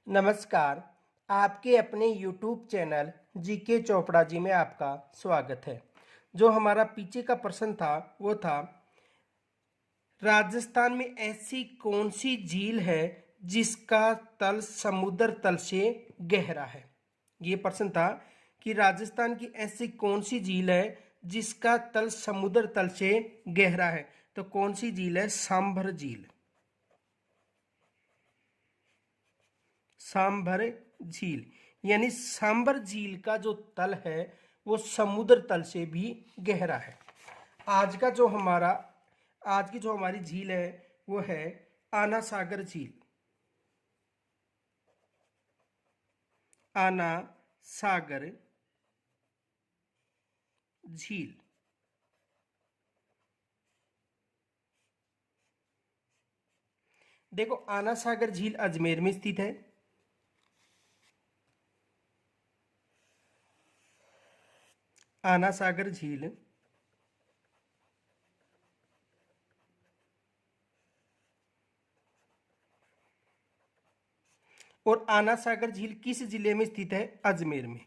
नमस्कार। आपके अपने YouTube channel GK Chopra ji में आपका स्वागत है। जो हमारा पीछे का प्रश्न था वो था, राजस्थान में ऐसी कौन सी झील है जिसका तल समुद्र तल से गहरा है। ये प्रश्न था कि राजस्थान की ऐसी कौन सी झील है जिसका तल समुद्र तल से गहरा है। तो कौन सी झील है? सांभर झील। सांभर झील यानी सांभर झील का जो तल है वो समुद्र तल से भी गहरा है। आज की जो हमारी झील है वो है आना सागर झील। आना सागर झील। देखो, आना सागर झील अजमेर में स्थित है। आना सागर झील और आना सागर झील किस जिले में स्थित है? अजमेर में।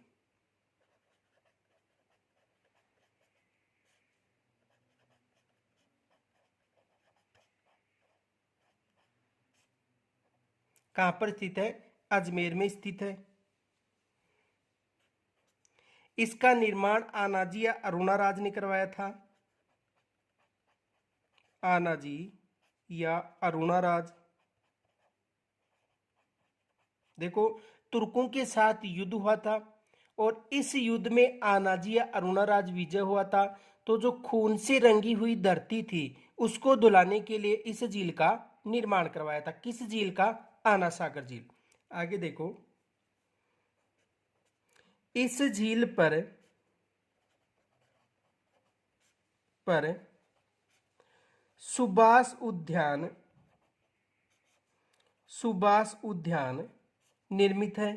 कहां पर स्थित है? अजमेर में स्थित है। इसका निर्माण आनाजी या अरुणाराज ने करवाया था। आनाजी या अरुणाराज। देखो, तुर्कों के साथ युद्ध हुआ था और इस युद्ध में आनाजी या अरुणाराज विजय हुआ था। तो जो खून से रंगी हुई धरती थी उसको धुलाने के लिए इस झील का निर्माण करवाया था। किस झील का? आना सागर झील। आगे देखो, इस झील पर सुभाष उद्यान निर्मित है।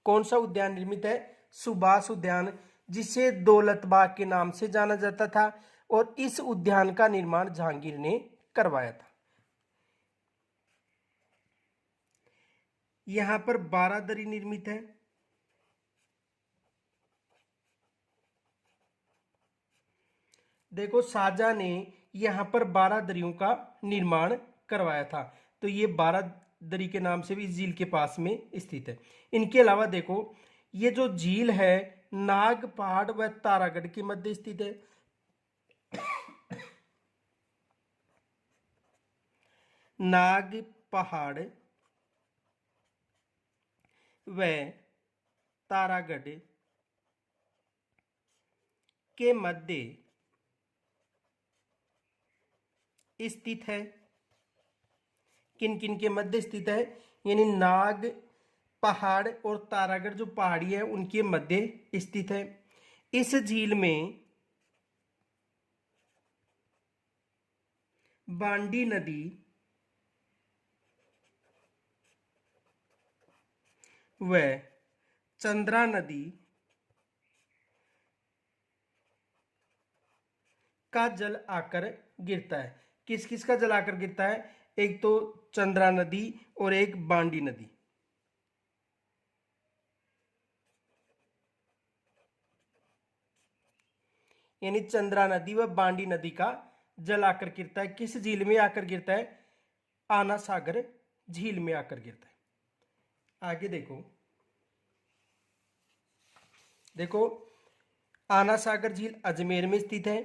कौन सा उद्यान निर्मित है? सुभाष उद्यान, जिसे दौलत बाग के नाम से जाना जाता था। और इस उद्यान का निर्माण जहांगीर ने करवाया था। यहां पर बारादरी निर्मित है। देखो, शाहजहां ने यहां पर 12 दरियों का निर्माण करवाया था। तो ये 12 दरी के नाम से भी इस झील के पास में स्थित है। इनके अलावा देखो, ये जो झील है नाग पहाड़ व तारागढ़ के मध्य स्थित है। नाग पहाड़ व तारागढ़ के मध्य स्थित है। किन किन के मध्य स्थित है? यानी नाग पहाड़ और तारागढ़ जो पहाड़ी है उनके मध्य स्थित है। इस झील में बांडी नदी व चंद्रा नदी का जल आकर गिरता है। किस किस का जल आकर गिरता है? एक तो चंद्रा नदी और एक बांडी नदी। यानी चंद्रा नदी व बांडी नदी का जल आकर गिरता है। किस झील में आकर गिरता है? आना सागर झील में आकर गिरता है। आगे देखो, आना सागर झील अजमेर में स्थित है।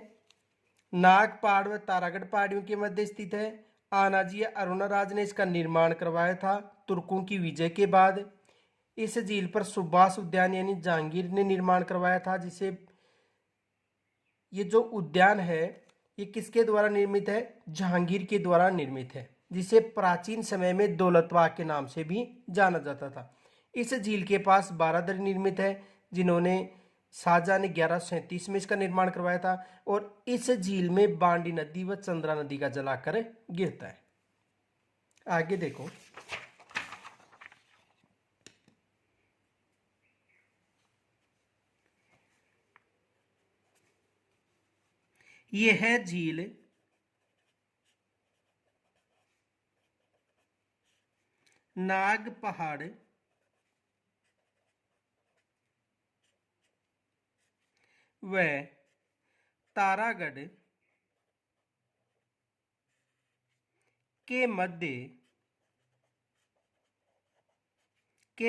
नाग पहाड़ व तारागढ़ पहाड़ियों के मध्य स्थित है। आनाजी अरुणाराज ने इसका निर्माण करवाया था तुर्कों की विजय के बाद। इस झील पर सुभाष उद्यान यानी जहांगीर ने निर्माण करवाया था, जिसे ये जो उद्यान है ये किसके द्वारा निर्मित है? जहांगीर के द्वारा निर्मित है, जिसे प्राचीन समय में दौलतबाग के नाम से भी जाना जाता था। इस झील के पास बारादरी निर्मित है, जिन्होंने शाहजहां ने 1137 में इसका निर्माण करवाया था। और इस झील में बांडी नदी व चंद्रा नदी का जल आकर गिरता है। आगे देखो, यह झील नाग पहाड़ व तारागढ़ के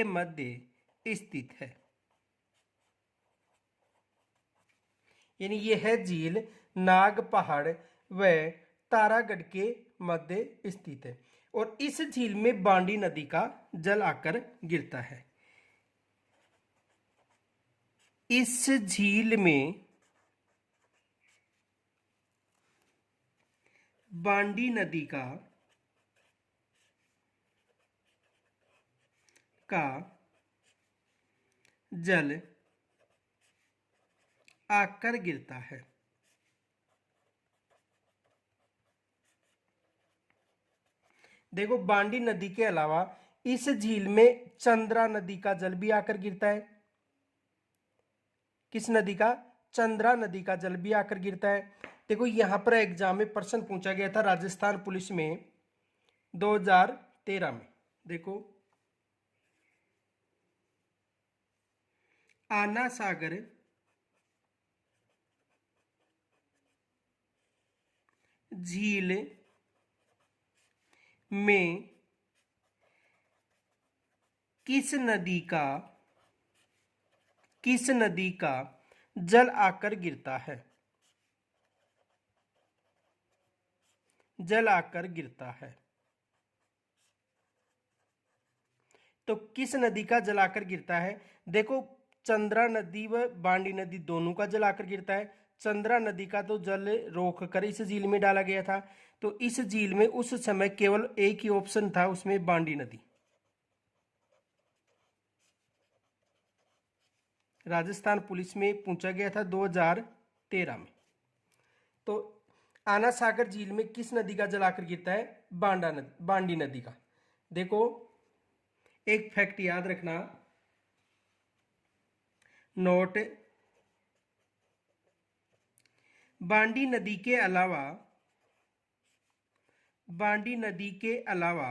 मध्य स्थित है। यानी यह झील नाग पहाड़ व तारागढ़ के मध्य स्थित है और इस झील में बांडी नदी का जल आकर गिरता है। इस झील में बांडी नदी का जल आकर गिरता है। देखो, बांडी नदी के अलावा इस झील में चंद्रा नदी का जल भी आकर गिरता है। किस नदी का? चंद्रा नदी का जल भी आकर गिरता है। देखो, यहां पर एग्जाम में प्रश्न पूछा गया था राजस्थान पुलिस में 2013 में। देखो, आना सागर झील में किस नदी का जल आकर गिरता है? जल आकर गिरता है। तो किस नदी का जल आकर गिरता है? देखो, चंद्रा नदी व बांडी नदी दोनों का जल आकर गिरता है। चंद्रा नदी का तो जल रोक कर इस झील में डाला गया था, तो इस झील में उस समय केवल एक ही ऑप्शन था, उसमें बांडी नदी। राजस्थान पुलिस में पूछा गया था 2013 में। तो आना सागर झील में किस नदी का जल आकर गिरता है? बांडी नदी का। देखो, एक फैक्ट याद रखना, नोट, बांडी नदी के अलावा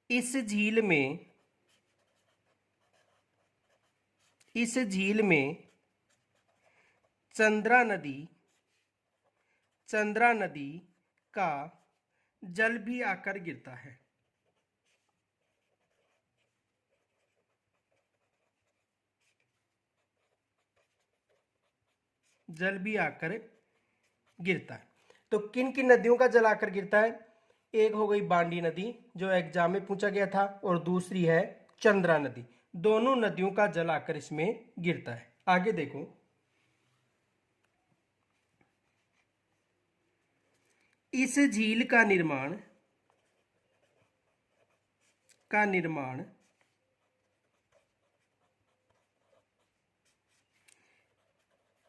इस झील में चंद्रा नदी का जल भी आकर गिरता है। जल भी आकर गिरता है। तो किन किन नदियों का जल आकर गिरता है? एक हो गई बांडी नदी, जो एग्जाम में पूछा गया था, और दूसरी है चंद्रा नदी। दोनों नदियों का जल आकर इसमें गिरता है। आगे देखो, इस झील का निर्माण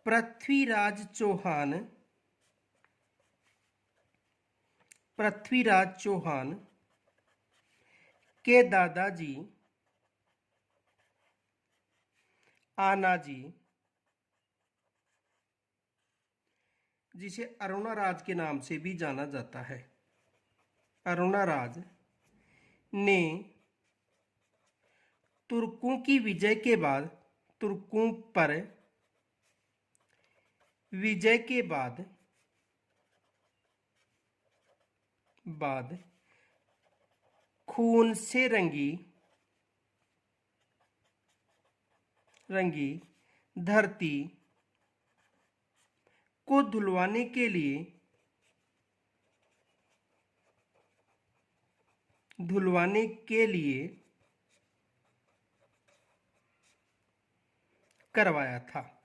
पृथ्वीराज चौहान के दादाजी आनाजी, जिसे अरुणाराज के नाम से भी जाना जाता है, अरुणाराज ने तुर्कों की विजय के बाद, तुर्कों पर विजय के बाद खून से रंगी धरती को धुलवाने के लिए करवाया था।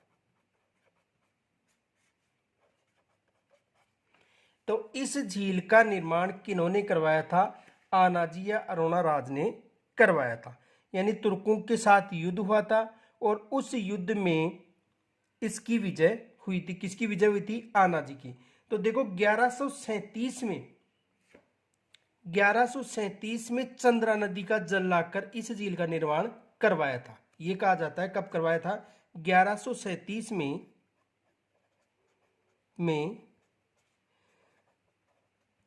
तो इस झील का निर्माण किन्होंने करवाया था? आनाजी या अरुणाराज ने करवाया था। यानी तुर्कों के साथ युद्ध हुआ था और उस युद्ध में इसकी विजय हुई थी। किसकी विजय हुई थी? आनाजी की। तो देखो, 1137 में चंद्रा नदी का जल लाकर इस झील का निर्माण करवाया था। यह कहा जाता है कब करवाया था? 1137 में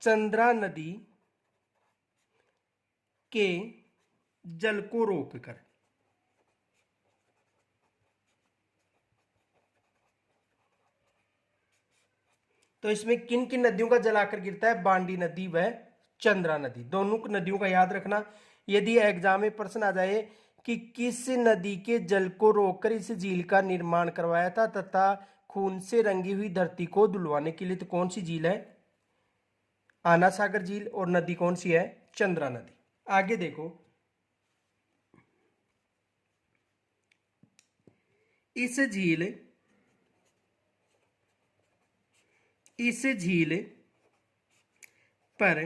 चंद्रा नदी के जल को रोककर। तो इसमें किन किन नदियों का जल आकर गिरता है? बांडी नदी व चंद्रा नदी, दोनों नदियों का याद रखना। यदि एग्जाम में प्रश्न आ जाए कि किस नदी के जल को रोककर इस झील का निर्माण करवाया था तथा खून से रंगी हुई धरती को धुलवाने के लिए, तो कौन सी झील है? आना सागर झील। और नदी कौन सी है? चंद्रा नदी। आगे देखो, इस झील पर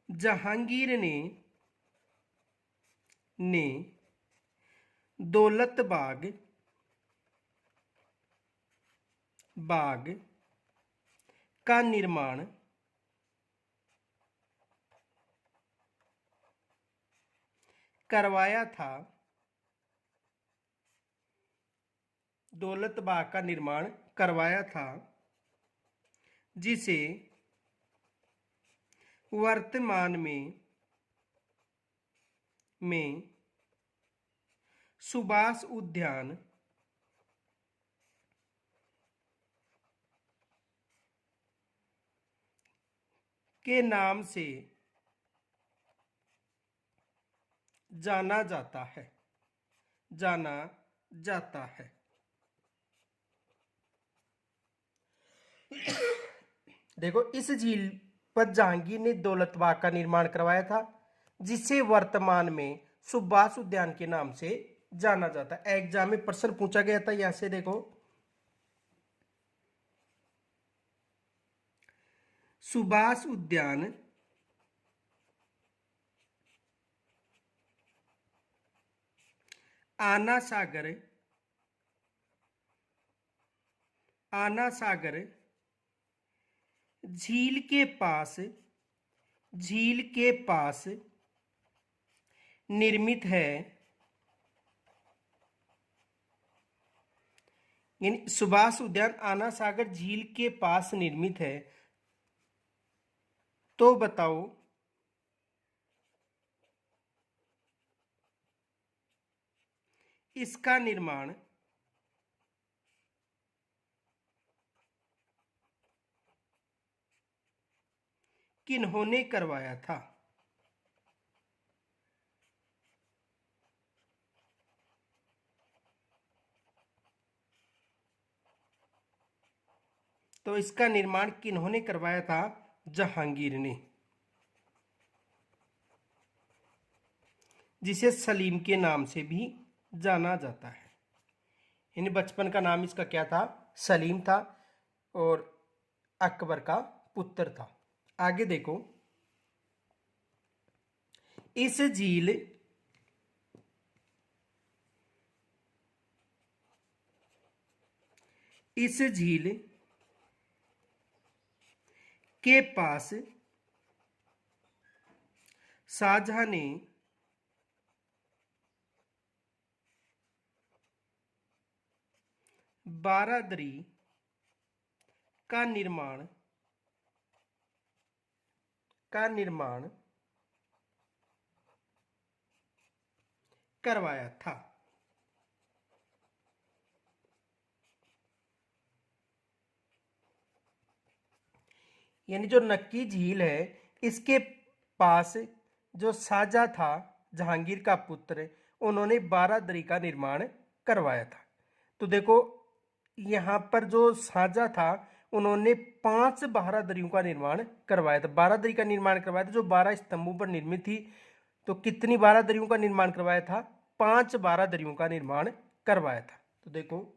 जहांगीर ने दौलत बाग का निर्माण करवाया था। दौलत बाग का निर्माण करवाया था, जिसे वर्तमान में सुभाष उद्यान के नाम से जाना जाता है। देखो, इस झील पर जहांगीर ने दौलत बाग का निर्माण करवाया था, जिसे वर्तमान में सुभाष उद्यान के नाम से जाना जाता है। एग्जाम में प्रश्न पूछा गया था, यहां से देखो, सुभाष उद्यान आना सागर झील के पास निर्मित है। यानी सुभाष उद्यान आना सागर झील के पास निर्मित है। तो बताओ, इसका निर्माण किन्होंने करवाया था? तो इसका निर्माण किन्होंने करवाया था? जहांगीर ने, जिसे सलीम के नाम से भी जाना जाता है। यानी बचपन का नाम इसका क्या था? सलीम था, और अकबर का पुत्र था। आगे देखो, इस झील के पास शाहजहां ने बारादरी का निर्माण करवाया था। यानी जो नक्की झील है, इसके पास जो शाहजहां था, जहांगीर का पुत्र, उन्होंने बारादरी का निर्माण करवाया था। तो देखो, यहाँ पर जो शाहजहां था, उन्होंने 5 बारादरियों का निर्माण करवाया था। बारादरी का निर्माण करवाया था जो 12 स्तंभों पर निर्मित थी। तो कितनी बारादरियों का निर्माण करवाया था? 5 बारादरियों का निर्माण करवाया था। तो देखो,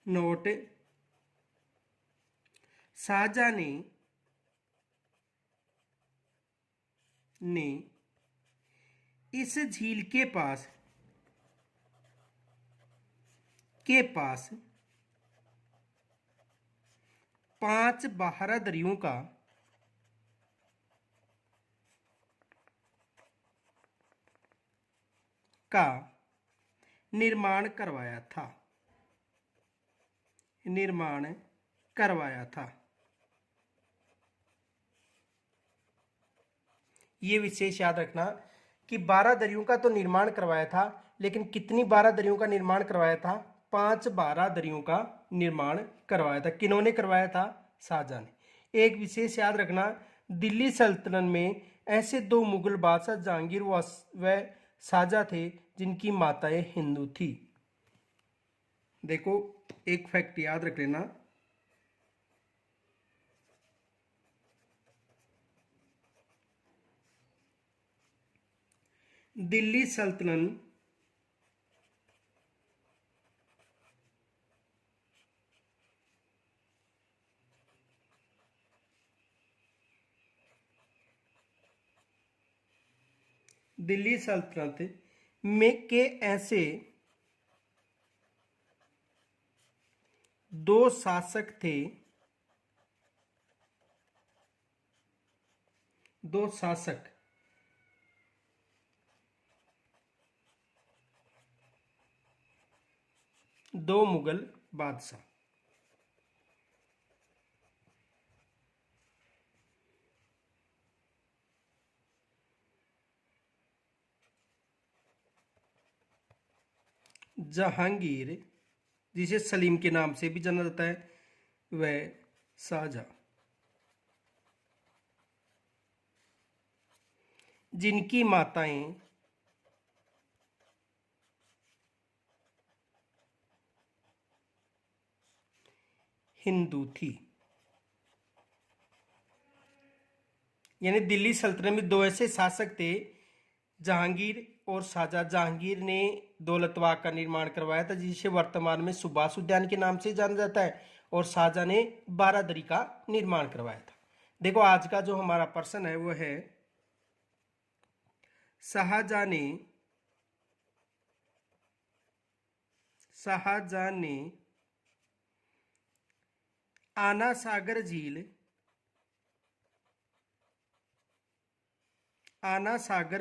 नोट, शाहजहां ने इस झील के पास 5 बारादरियों का का निर्माण करवाया था। निर्माण करवाया था। ये विशेष याद रखना कि 12 दरियों का तो निर्माण करवाया था, लेकिन कितनी 12 दरियों का निर्माण करवाया था? 5 12 दरियों का निर्माण करवाया था। किन्होंने करवाया था? शाहजहां ने। एक विशेष याद रखना, दिल्ली सल्तनत में ऐसे 2 मुगल बादशाह जहांगीर व शाहजहां थे जिनकी माताएं हिंदू थी। देखो एक फैक्ट याद रख लेना, दिल्ली सल्तनत में के ऐसे 2 शासक थे, 2 शासक 2 मुगल बादशाह। जहांगीर, जिसे सलीम के नाम से भी जाना जाता है, वह शाहजहां, जिनकी माताएं हिंदू थी। यानी दिल्ली सल्तनत में 2 ऐसे शासक थे, जहांगीर और शाहजहां। जहांगीर ने दौलत बाग का निर्माण करवाया था, जिसे वर्तमान में सुभाष उद्यान के नाम से जाना जाता है, और शाहजहां ने 12 दरी का निर्माण करवाया था। देखो आज का जो हमारा प्रश्न है वो है, शाहजहां ने आना सागर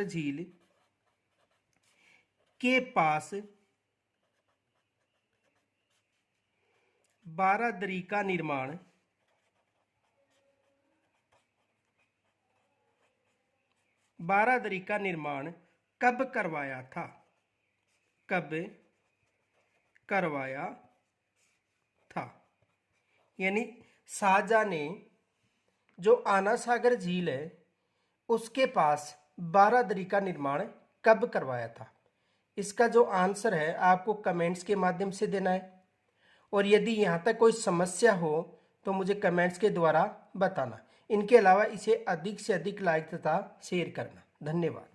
झील के पास 12 दरी का निर्माण कब करवाया था? कब करवाया था? यानी शाहजहां ने जो आना सागर झील है उसके पास 12 दरी का निर्माण कब करवाया था? इसका जो आंसर है आपको कमेंट्स के माध्यम से देना है, और यदि यहाँ तक कोई समस्या हो तो मुझे कमेंट्स के द्वारा बताना। इनके अलावा इसे अधिक से अधिक लाइक तथा शेयर करना। धन्यवाद।